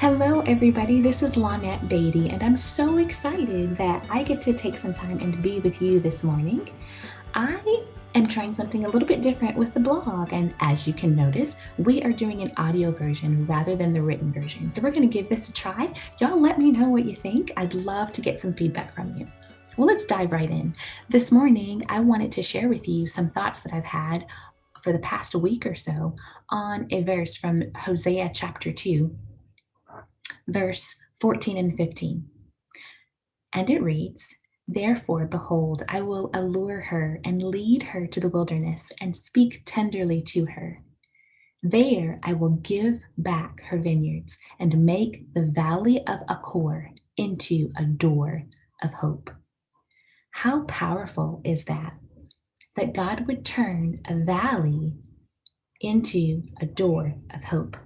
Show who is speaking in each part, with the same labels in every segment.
Speaker 1: Hello, everybody. This is Lonette Beatty, and I'm so excited that I get to take some time and be with you this morning. I am trying something a little bit different with the blog, and as you can notice, we are doing an audio version rather than the written version. So we're going to give this a try. Y'all let me know what you think. I'd love to get some feedback from you. Well, let's dive right in. This morning, I wanted to share with you some thoughts that I've had for the past week or so on a verse from Hosea chapter 2, verse 14 and 15. And it reads, "Therefore, behold, I will allure her and lead her to the wilderness and speak tenderly to her. There I will give back her vineyards and make the valley of Achor into a door of hope." How powerful is that? That God would turn a valley into a door of hope.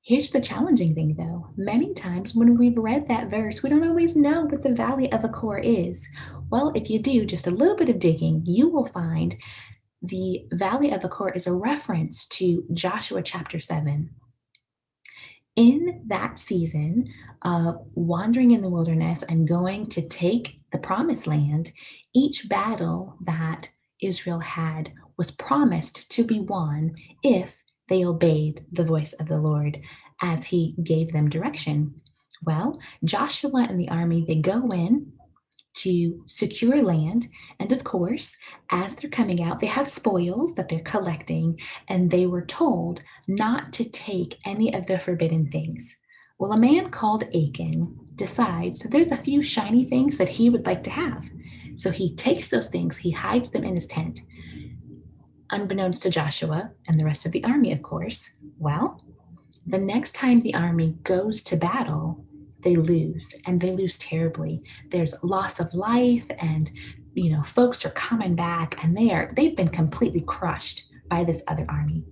Speaker 1: Here's the challenging thing, though. Many times when we've read that verse, we don't always know what the Valley of Achor is. Well, if you do just a little bit of digging, you will find the Valley of Achor is a reference to Joshua chapter 7. In that season of wandering in the wilderness and going to take the promised land, each battle that Israel had was promised to be won if they obeyed the voice of the Lord as he gave them direction. Well, Joshua and the army, they go in to secure land. And of course, as they're coming out, they have spoils that they're collecting, and they were told not to take any of the forbidden things. Well, a man called Achan decides that there's a few shiny things that he would like to have. So he takes those things, he hides them in his tent, unbeknownst to Joshua and the rest of the army, of course. Well, the next time the army goes to battle, they lose, and they lose terribly. There's loss of life, and folks are coming back, and they've been completely crushed by this other army.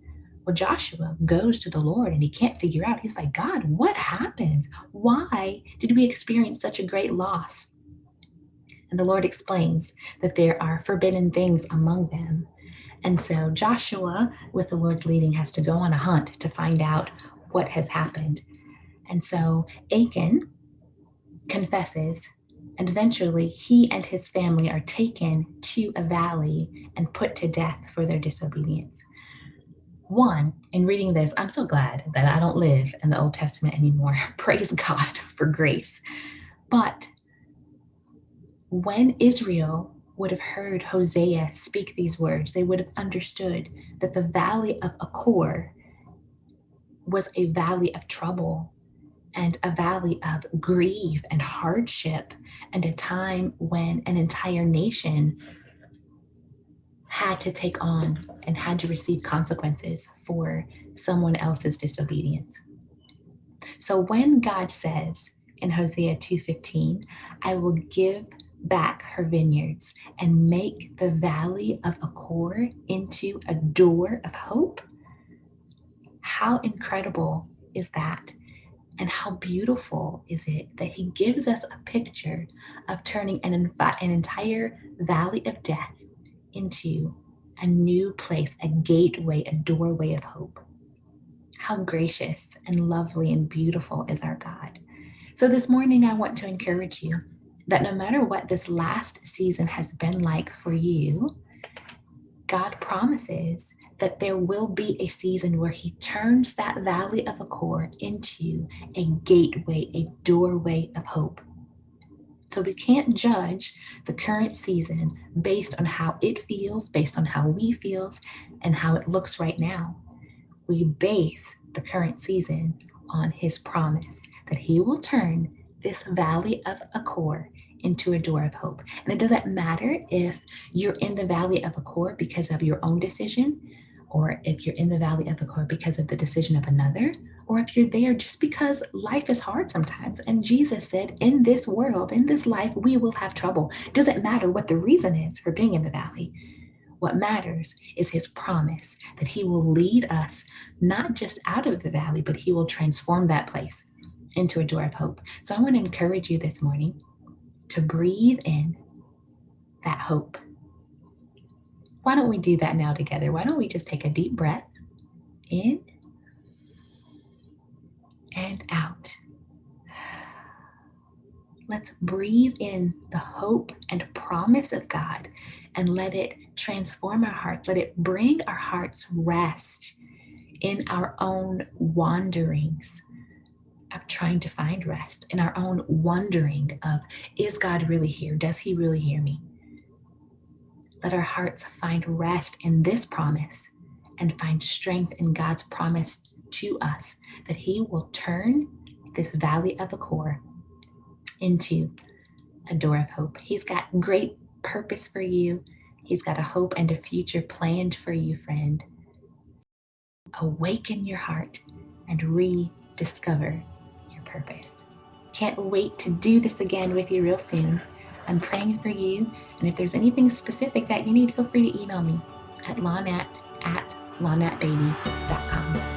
Speaker 1: Well, Joshua goes to the Lord and he can't figure out. He's like, "God, what happened? Why did we experience such a great loss?" And the Lord explains that there are forbidden things among them. And so Joshua, with the Lord's leading, has to go on a hunt to find out what has happened. And so Achan confesses, and eventually he and his family are taken to a valley and put to death for their disobedience. One, in reading this, I'm so glad that I don't live in the Old Testament anymore. Praise God for grace. But when Israel would have heard Hosea speak these words, they would have understood that the valley of Achor was a valley of trouble and a valley of grief and hardship, and a time when an entire nation had to take on and had to receive consequences for someone else's disobedience. So when God says in Hosea 2:15, "I will give back her vineyards and make the valley of Achor into a door of hope," how incredible is that? And how beautiful is it that he gives us a picture of turning an entire valley of death into a new place, a gateway, a doorway of hope. How gracious and lovely and beautiful is our God. So this morning, I want to encourage you that no matter what this last season has been like for you, God promises that there will be a season where he turns that valley of Achor into a gateway, a doorway of hope. So we can't judge the current season based on how it feels, based on how we feel, and how it looks right now. We base the current season on his promise that he will turn this valley of Achor into a door of hope. And it doesn't matter if you're in the valley of Achor because of your own decision, or if you're in the valley of Achor because of the decision of another, or if you're there just because life is hard sometimes. And Jesus said, in this world, in this life, we will have trouble. It doesn't matter what the reason is for being in the valley. What matters is his promise that he will lead us not just out of the valley, but he will transform that place into a door of hope. So I want to encourage you this morning to breathe in that hope. Why don't we do that now together? Why don't we just take a deep breath in and out? Let's breathe in the hope and promise of God and let it transform our hearts. Let it bring our hearts rest in our own wanderings of trying to find rest, in our own wondering of, is God really here? Does he really hear me? Let our hearts find rest in this promise and find strength in God's promise to us that he will turn this valley of Achor into a door of hope. He's got great purpose for you. He's got a hope and a future planned for you, friend. Awaken your heart and rediscover your purpose. Can't wait to do this again with you real soon. I'm praying for you. And if there's anything specific that you need, feel free to email me at lawnat@lawnatbaby.com.